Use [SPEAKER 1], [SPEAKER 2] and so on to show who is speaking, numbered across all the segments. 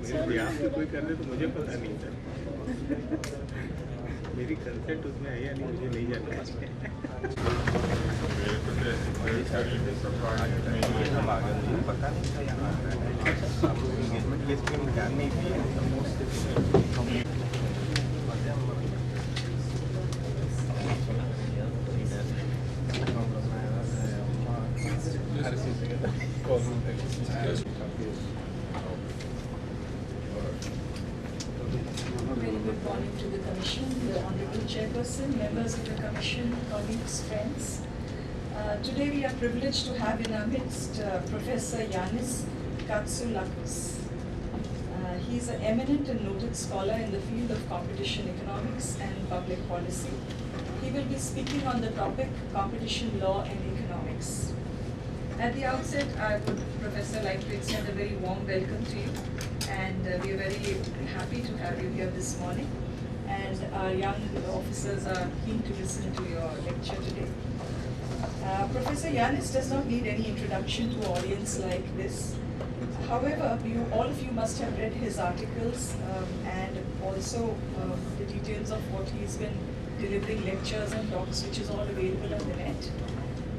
[SPEAKER 1] मेरे आपसे कोई कर दे तो मुझे पता नहीं सर। मेरी कंसेंट उसमें आई या नहीं मुझे नहीं जानना है। हम आ गए, मुझे पता नहीं था यहाँ एंगेजमेंट लिस्ट में ध्यान नहीं दिया।
[SPEAKER 2] Very good morning to the Commission, the Honorable Chairperson, members of the Commission, colleagues, friends. Today we are privileged to have in our midst Professor Yannis Katosoulacos. He is an eminent and noted scholar in the field of competition economics and public policy. He will be speaking on the topic competition law and economics. At the outset, I would, Professor, like to extend a very warm welcome to you, and we are very happy to have you here this morning. And our young officers are keen to listen to your lecture today. Professor Yannis does not need any introduction to an audience like this. However, all of you must have read his articles and also the details of what he's been delivering lectures and talks, which is all available on the net.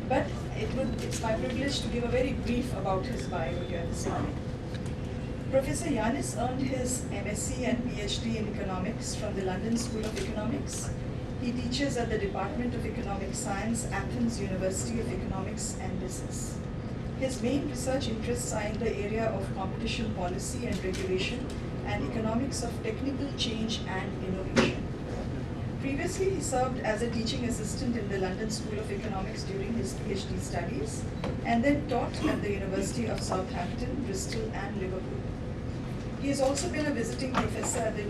[SPEAKER 2] But it's my privilege to give a very brief about his bio here this evening. Professor Yannis earned his MSc and PhD in economics from the London School of Economics. He teaches at the Department of Economic Science, Athens University of Economics and Business. His main research interests are in the area of competition policy and regulation and economics of technical change and innovation. Previously, he served as a teaching assistant in the London School of Economics during his PhD studies, and then taught at the University of Southampton, Bristol, and Liverpool. He has also been a visiting professor at the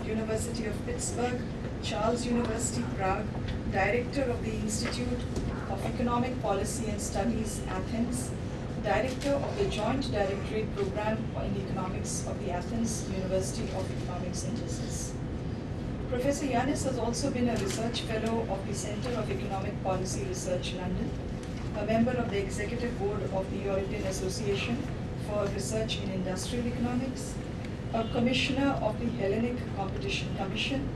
[SPEAKER 2] University of Pittsburgh, Charles University, Prague, director of the Institute of Economic Policy and Studies, Athens, director of the Joint Directorate Program in Economics of the Athens University of Economics and Business. Professor Yannis has also been a research fellow of the Centre of Economic Policy Research, London, a member of the Executive Board of the European Association for Research in Industrial Economics, a commissioner of the Hellenic Competition Commission,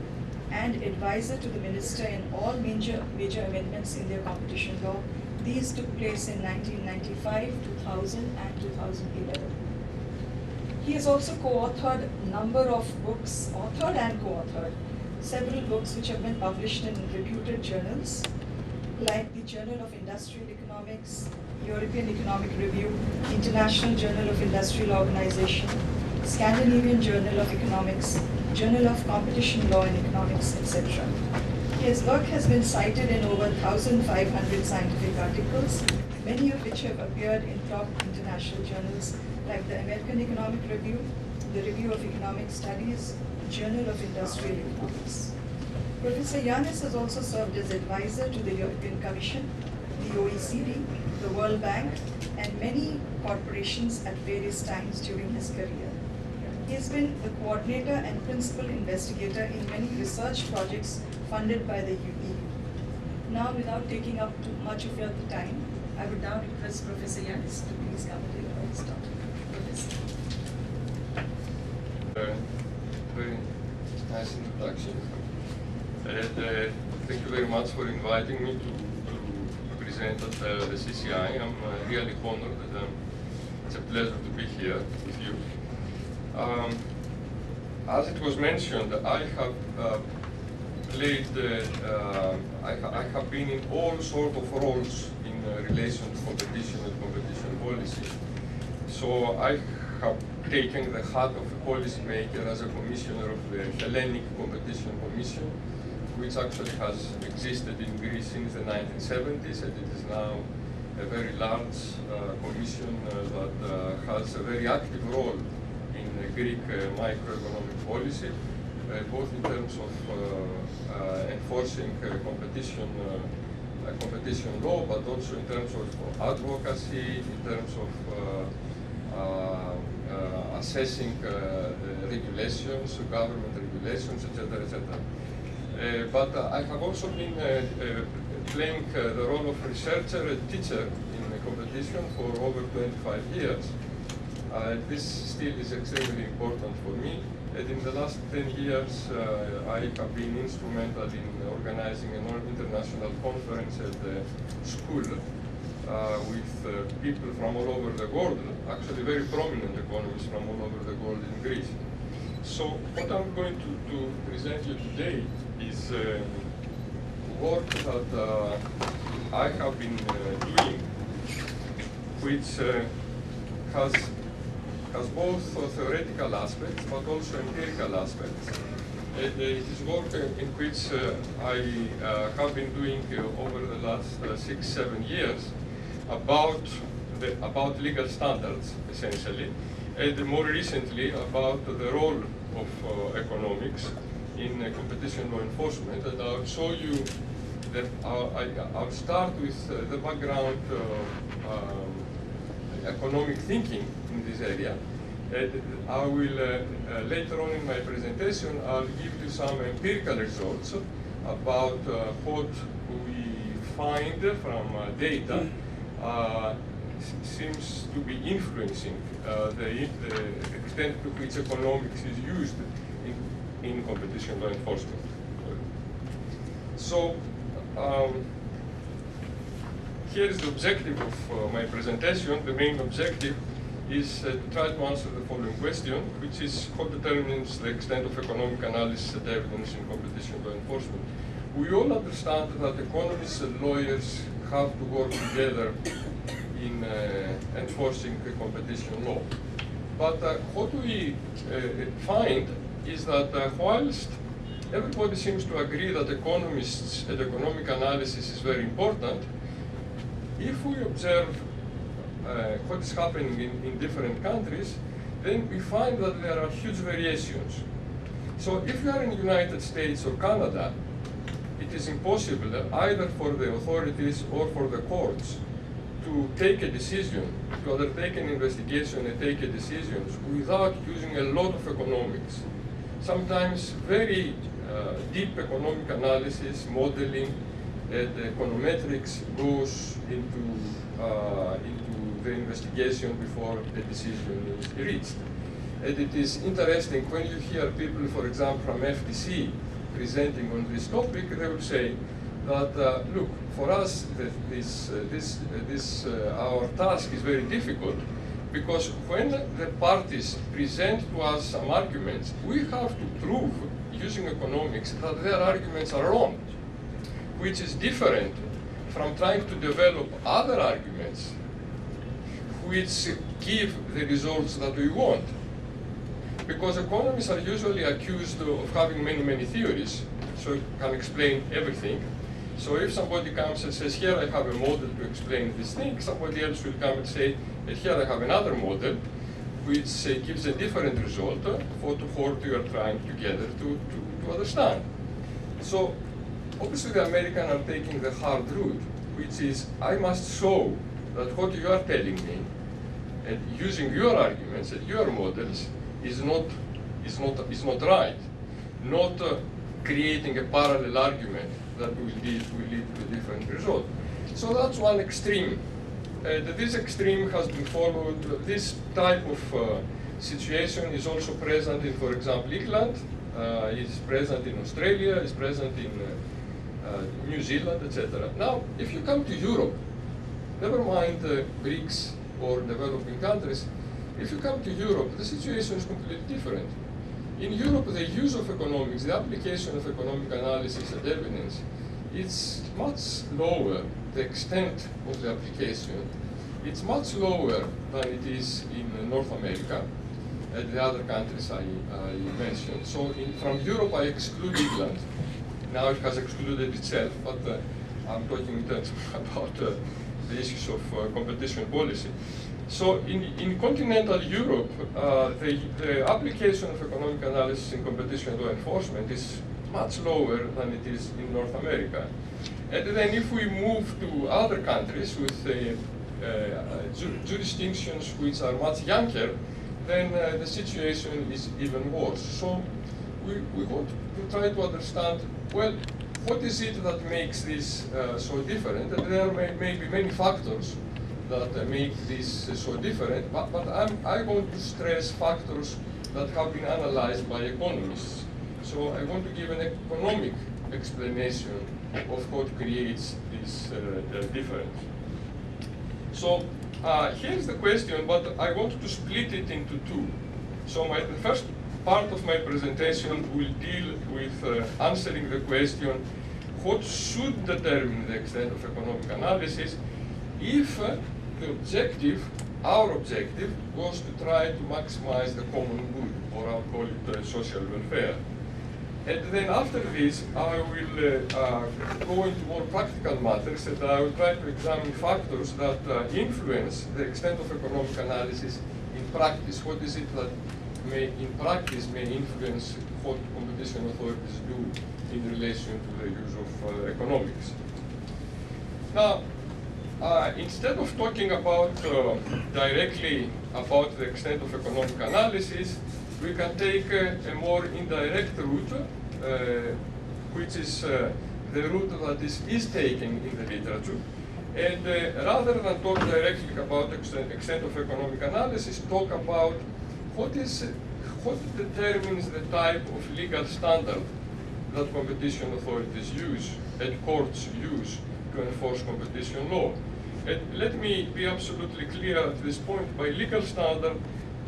[SPEAKER 2] and advisor to the minister in all major amendments in their competition law. These took place in 1995, 2000, and 2011. He has also co-authored a number of books, authored and co-authored several books which have been published in reputed journals, like the Journal of Industrial Economics, European Economic Review, International Journal of Industrial Organization, Scandinavian Journal of Economics, Journal of Competition Law and Economics, etc. His work has been cited in over 1,500 scientific articles, many of which have appeared in top international journals like the American Economic Review, the Review of Economic Studies, Journal of Industrial Economics. Professor Yannis has also served as advisor to the European Commission, the OECD, the World Bank, and many corporations at various times during his career. He has been the coordinator and principal investigator in many research projects funded by the EU. Now, without taking up too much of your time, I would now request Professor Yannis to please come and deliver his talk. Professor.
[SPEAKER 3] Very nice introduction. And, thank you very much for inviting me to present at the CCI. I'm really honored and it's a pleasure to be here with you. As it was mentioned, I have I have been in all sorts of roles in relation to competition and competition policy. So I have taken the hat of a policymaker as a commissioner of the Hellenic Competition Commission, which actually has existed in Greece since the 1970s, and it is now a very large commission that has a very active role in Greek microeconomic policy, both in terms of enforcing competition law, but also in terms of advocacy, in terms of assessing regulations, government regulations, etc., etc. But I have also been playing the role of researcher and teacher in competition for over 25 years. This still is extremely important for me. And in the last 10 years, I have been instrumental in organizing an international conference at the school with people from all over the world, actually very prominent economists from all over the world in Greece. So what I'm going to present you today is work that I have been doing, which has both theoretical aspects but also empirical aspects. It is work in which I have been doing over the last 6-7 years about legal standards, essentially, and more recently about the role of economics in competition law enforcement. And I'll show you that I'll start with the background economic thinking in this area. And I will, later on in my presentation, I'll give you some empirical results about what we find from data seems to be influencing the extent to which economics is used in competition law enforcement. So here is the objective of my presentation. The main objective is to try to answer the following question, which is what determines the extent of economic analysis and evidence in competition law enforcement. We all understand that economists and lawyers have to work together in enforcing the competition law. But what we find is that whilst everybody seems to agree that economists and economic analysis is very important, if we observe what is happening in different countries, then we find that there are huge variations. So if you are in the United States or Canada, it is impossible either for the authorities or for the courts to take a decision, to undertake an investigation and take a decision without using a lot of economics. Sometimes very deep economic analysis, modeling, and econometrics goes into the investigation before a decision is reached. And it is interesting when you hear people, for example, from FTC presenting on this topic, they will say that, look, for us, our task is very difficult because when the parties present to us some arguments, we have to prove, using economics, that their arguments are wrong, which is different from trying to develop other arguments which give the results that we want. Because economists are usually accused of having many theories, so you can explain everything. So if somebody comes and says, here I have a model to explain this thing, somebody else will come and say, here I have another model, which gives a different result for what you are trying together to understand. So obviously the Americans are taking the hard route, which is, I must show that what you are telling me, and using your arguments and your models, is not right. Not creating a parallel argument that will lead to a different result. So that's one extreme. This extreme has been followed. This type of situation is also present in, for example, England, is present in Australia, is present in New Zealand, etc. Now, if you come to Europe, never mind BRICS or developing countries, if you come to Europe, the situation is completely different. In Europe, the use of economics, the application of economic analysis and evidence, it's much lower, the extent of the application. It's much lower than it is in North America and the other countries I mentioned. So from Europe, I exclude England. Now it has excluded itself, but I'm talking in terms about the issues of competition policy. So in continental Europe, the application of economic analysis in competition law enforcement is much lower than it is in North America. And then if we move to other countries with jurisdictions which are much younger, then the situation is even worse. So we want to try to understand, well, what is it that makes this so different? And there may be many factors that make this so different, but I want to stress factors that have been analyzed by economists. So I want to give an economic explanation of what creates this difference. So here's the question, but I want to split it into two. So the first part of my presentation will deal with answering the question, what should determine the extent of economic analysis if the objective, our objective, was to try to maximize the common good, or I'll call it social welfare. And then after this, I will go into more practical matters, and I will try to examine factors that influence the extent of economic analysis in practice. What is it that in practice may influence what competition authorities do in relation to the use of economics. Now, instead of talking about directly about the extent of economic analysis, we can take a more indirect route, which is the route that is taken in the literature. And rather than talk directly about extent of economic analysis, talk about what determines the type of legal standard that competition authorities use and courts use to enforce competition law. And let me be absolutely clear at this point. By legal standard,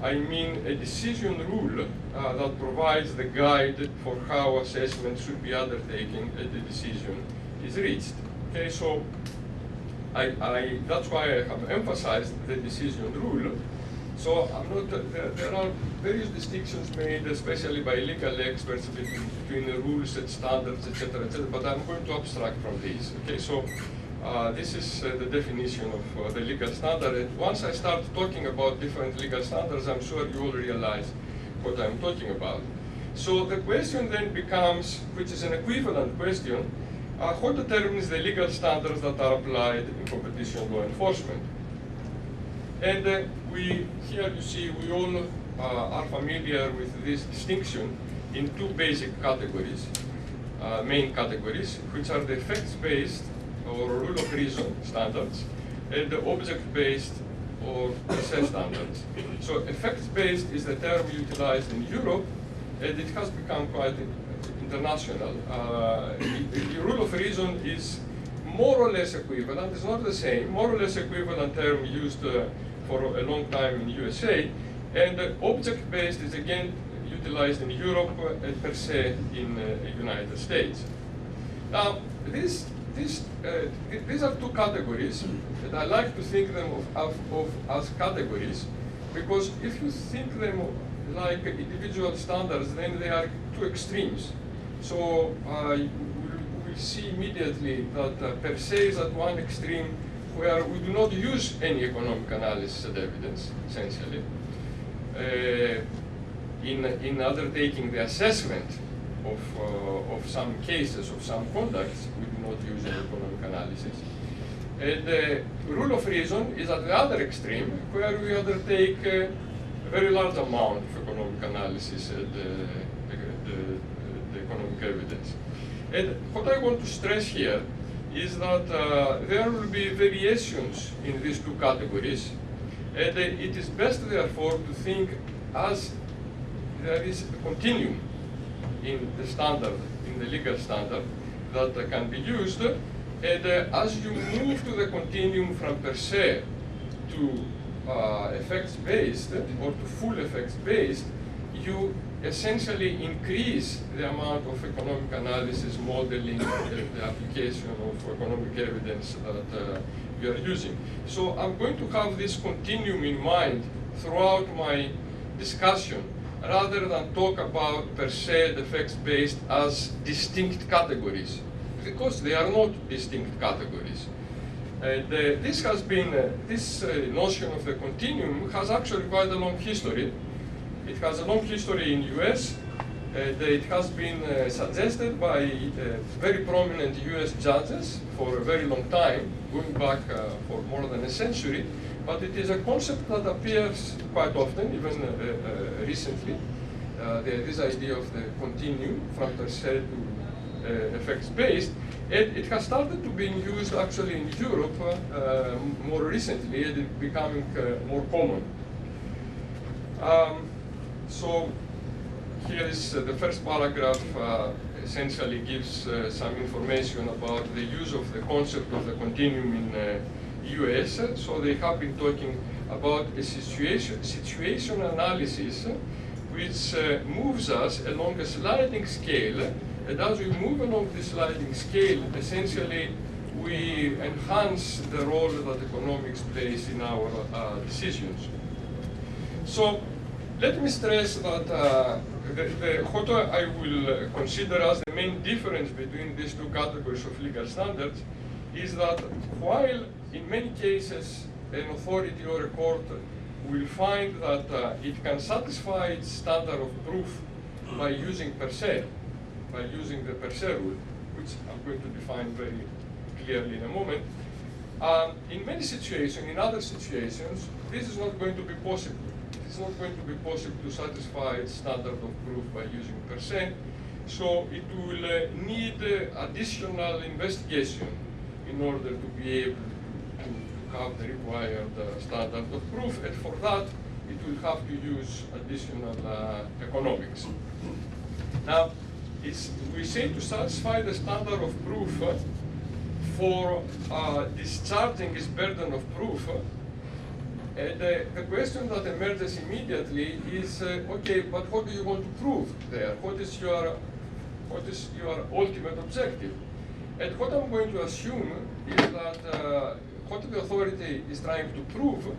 [SPEAKER 3] I mean a decision rule that provides the guide for how assessment should be undertaken and the decision is reached. Okay, so that's why I have emphasized the decision rule. So there are various distinctions made, especially by legal experts, between the rules and standards, etc., but I'm going to abstract from these. Okay, so this is the definition of the legal standard. And once I start talking about different legal standards, I'm sure you all realize what I'm talking about. So the question then becomes, which is an equivalent question, what determines the legal standards that are applied in competition law enforcement? And here you see we all are familiar with this distinction in two basic categories, main categories, which are the effects-based or rule of reason standards and the object-based or per se standards. So effects-based is the term utilized in Europe, and it has become quite international. The rule of reason is more or less equivalent. It's not the same. More or less equivalent term used for a long time in USA, and object-based is again utilized in Europe and per se in the United States. Now, these are two categories, and I like to think them of as categories, because if you think them like individual standards, then they are two extremes. So we will see immediately that per se is at one extreme, where we do not use any economic analysis and evidence, essentially, in undertaking the assessment of some cases, of some conducts. We do not use any economic analysis. And the rule of reason is at the other extreme, where we undertake a very large amount of economic analysis and the economic evidence. And what I want to stress here is that there will be variations in these two categories, and it is best therefore to think as there is a continuum in the standard, in the legal standard, that can be used, and as you move to the continuum from per se to effects-based or to full effects-based, you essentially increase the amount of economic analysis, modeling, the application of economic evidence that we are using. So I'm going to have this continuum in mind throughout my discussion, rather than talk about per se the effects-based as distinct categories, because they are not distinct categories. And this has been, this notion of the continuum has actually quite a long history. It has a long history in US. It has been suggested by very prominent US judges for a very long time, going back for more than a century. But it is a concept that appears quite often, even recently. This idea of the continuum from per se to effects based. And it has started to be used actually in Europe more recently, and it's becoming more common. So here is the first paragraph. Essentially gives some information about the use of the concept of the continuum in US. So they have been talking about a situation analysis which moves us along a sliding scale, and as we move along the sliding scale, essentially we enhance the role that economics plays in our decisions. So let me stress that what I will consider as the main difference between these two categories of legal standards is that while in many cases an authority or a court will find that it can satisfy its standard of proof by using per se, by using the per se rule, which I'm going to define very clearly in a moment, in many situations, in other situations, this is not going to be possible. It's not going to be possible to satisfy its standard of proof by using per se, so it will need additional investigation in order to be able to have the required standard of proof, and for that it will have to use additional economics. Now, we say to satisfy the standard of proof for discharging its burden of proof. And the question that emerges immediately is, okay, but what do you want to prove there? What is your ultimate objective? And what I'm going to assume is that what the authority is trying to prove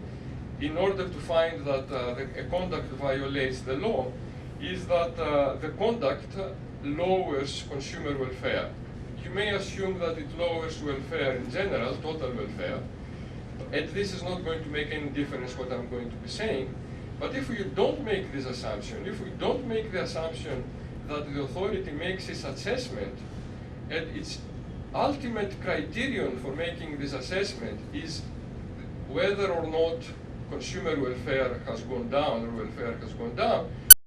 [SPEAKER 3] in order to find that a conduct violates the law is that the conduct lowers consumer welfare. You may assume that it lowers welfare in general, total welfare, and this is not going to make any difference what I'm going to be saying. But if we don't make this assumption, if we don't make the assumption that the authority makes its assessment, and its ultimate criterion for making this assessment is whether or not consumer welfare has gone down or welfare has gone down,